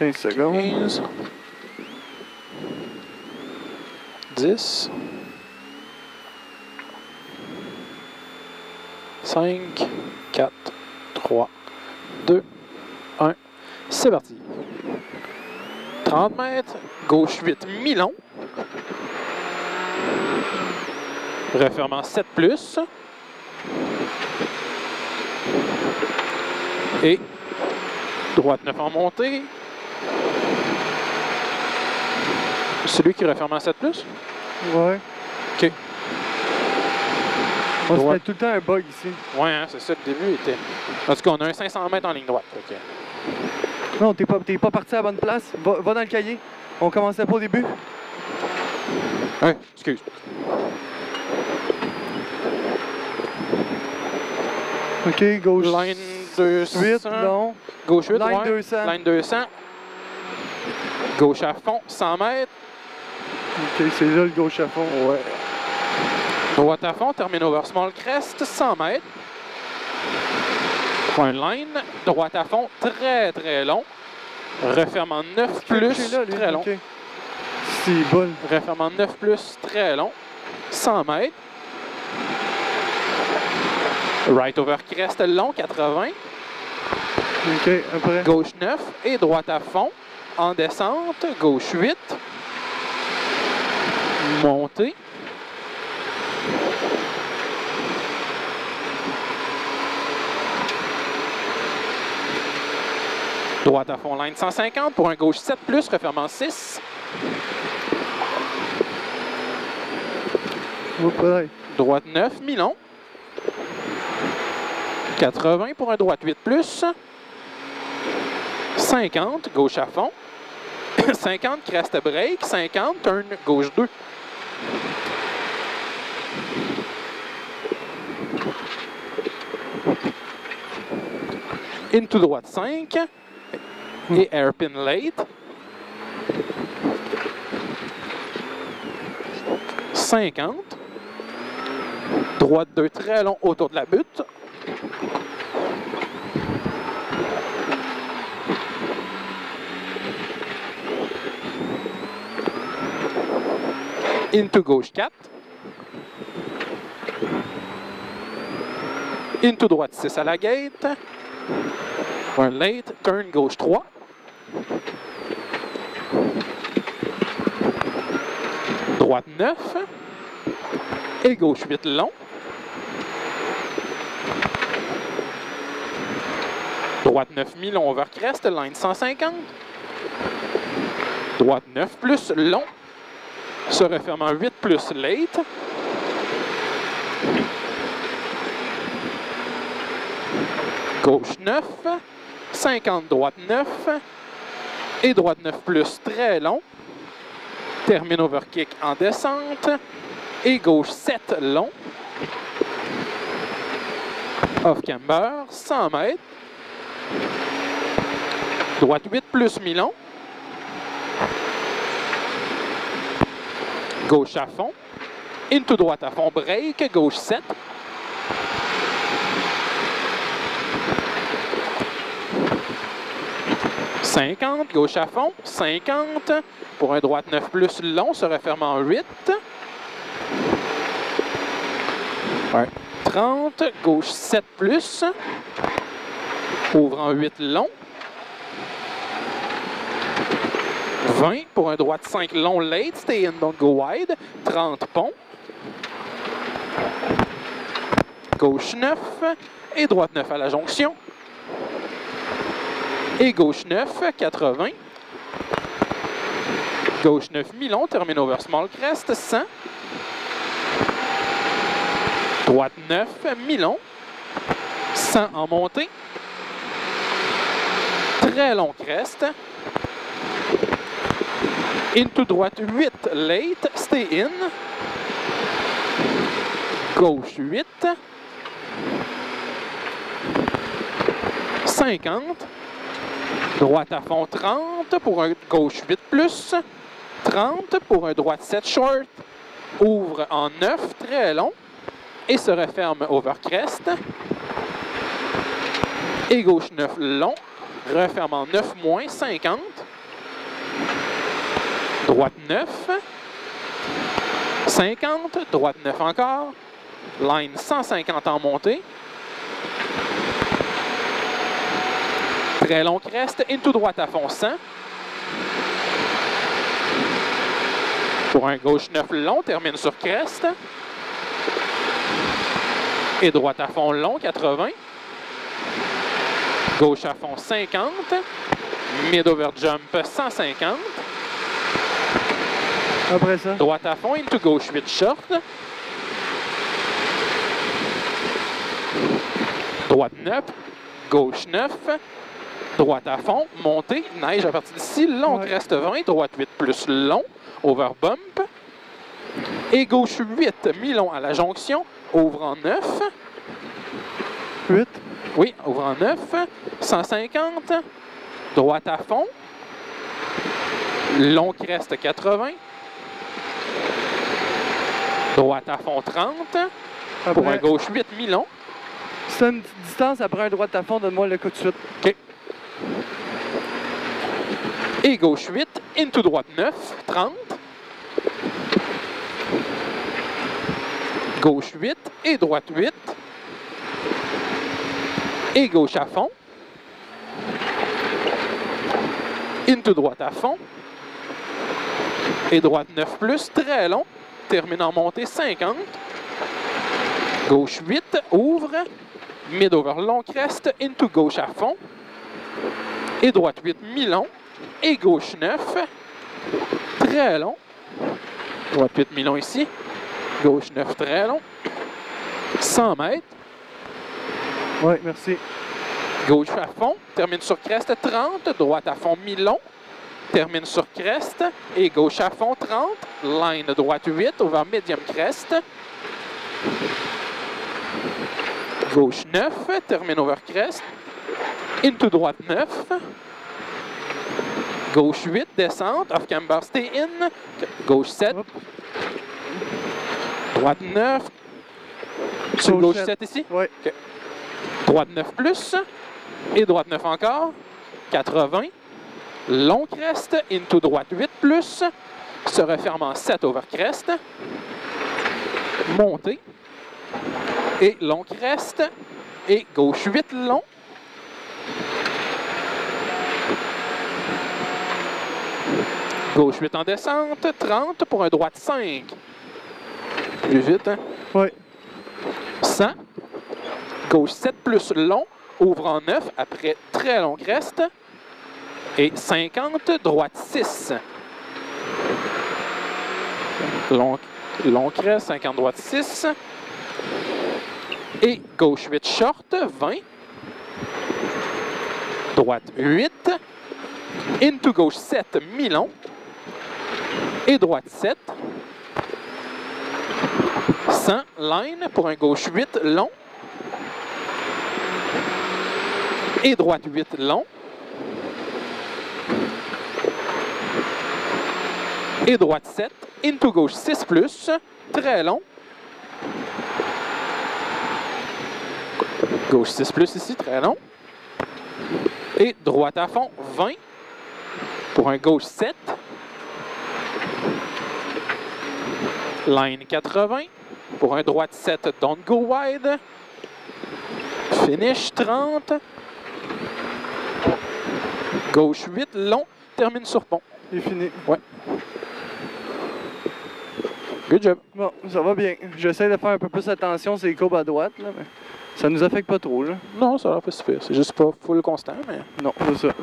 15 secondes. 15. 10. 5, 4, 3, 2, 1. C'est parti. 30 mètres, gauche 8, mi-long. Refermant 7 plus. Et droite 9 en montée. Celui qui referme en 7 plus? Ouais. OK. On se met tout le temps un bug ici. Ouais, hein, c'est ça, le début était... En tout cas, on a un 500 mètres en ligne droite. Okay. Non, t'es pas parti à la bonne place. Va dans le cahier. On commençait pas au début. Ouais, excuse. OK, gauche. Line 200. 8, non. Gauche 8, Line ouais. 200. Line 200. Gauche à fond, 100 mètres. OK, c'est là le gauche à fond. Ouais. Droite à fond, termine over small crest, 100 mètres. Point line. Droite à fond, très très long. Referme en 9 plus, là, très long. Okay. C'est bon. Referme en 9 plus, très long. 100 mètres. Right over crest, long, 80. OK, après. Gauche 9 et droite à fond. En descente, gauche 8. Montée. Droite à fond, line 150 pour un gauche 7 plus, refermant 6. Ouais. Droite 9, mi-long. 80 pour un droite 8 plus. 50, gauche à fond. 50, crest break. 50, turn gauche 2. Into droite 5. Et hairpin late. 50. Droite 2 très long autour de la butte. Into gauche 4. Into droite 6 à la gate. Un late, turn gauche 3. Droite 9. Et gauche 8 long. Droite 9 mi-long over crest, line 150. Droite 9 plus long. Se refermant 8 plus late. Gauche 9. 50 droite 9. Et droite 9 plus très long. Termine overkick en descente. Et gauche 7 long. Off camber, 100 mètres. Droite 8 plus mi-long. Gauche à fond. Into droite à fond, break. Gauche 7. « 50, gauche à fond, 50, pour un droite 9 plus long, se refermant 8. Ouais. 30, gauche 7 plus, ouvrant 8 long. 20 pour un droite 5 long late, stay in, don't go wide. 30 pont. Gauche 9 et droite 9 à la jonction. Et gauche 9, 80. Gauche 9 mi-long, termine over small crest, 100. Droite 9, mi-long. 100 en montée. Très long crest. Into droite 8, late, stay in. Gauche 8. 50. Droite à fond 30 pour un gauche 8 plus. 30 pour un droite 7 short. Ouvre en 9, très long. Et se referme over crest. Et gauche 9 long. Referme en 9 moins, 50. droite 9, 50, droite 9 encore, line 150 en montée, très long crest, into droite à fond 100, pour un gauche 9 long, termine sur crest, et droite à fond long 80, gauche à fond 50, mid over jump 150, Après ça. droite à fond, into gauche 8 short. Droite 9, gauche 9, droite à fond, montée, neige à partir d'ici, long crest 20, droite 8 plus long, over bump. Et gauche 8, mi-long à la jonction, ouvre en 9. 8. Oui, ouvre en 9, 150, droite à fond, long crest 80. Droite à fond 30, pour un gauche 8 mi-long. C'est une petite distance après un droite à fond, donne-moi le coup de suite. OK. Et gauche 8, into droite 9, 30. Gauche 8 et droite 8. Et gauche à fond. Into droite à fond. Et droite 9 plus, très long. Termine en montée 50. Gauche 8, ouvre. Mid over long crest, into gauche à fond. Et droite 8, mi-long. Et gauche 9, très long. Droite 8, mi-long ici. Gauche 9, très long. 100 mètres. Oui, merci. Gauche à fond, termine sur crest 30. Droite à fond, mi-long. Termine sur crest et gauche à fond 30, line droite 8 over medium crest. Gauche 9, termine over crest. Into droite 9. Gauche 8, descente, off camber, stay in. Gauche 7. Hop. Droite 9. Sur gauche 7 ici? Oui. Okay. Droite 9 plus. Et droite 9 encore. 80. Long crest, into droite 8 plus, se referme en 7 over crest, montée, et long crest, et gauche 8 long, gauche 8 en descente, 30 pour un droite 5, plus vite, hein? Oui. 100, gauche 7 plus long, ouvre en 9 après très long crest, et 50, droite 6. Long crest, 50, droite 6. Et gauche 8 short, 20. Droite 8. Into gauche 7, mi-long. Et droite 7. 100, line pour un gauche 8, long. Et droite 8, long. Et droite 7, into gauche 6 plus, très long. Gauche 6 plus ici, très long. Et droite à fond, 20 pour un gauche 7. Line 80 pour un droite 7, don't go wide. Finish 30. Gauche 8, long, termine sur pont. Il est fini. Ouais. Good job. Bon, ça va bien. J'essaie de faire un peu plus attention sur les courbes à droite, là, mais ça nous affecte pas trop, là. Non, ça va pas super. C'est juste pas full constant, mais... Non, c'est ça.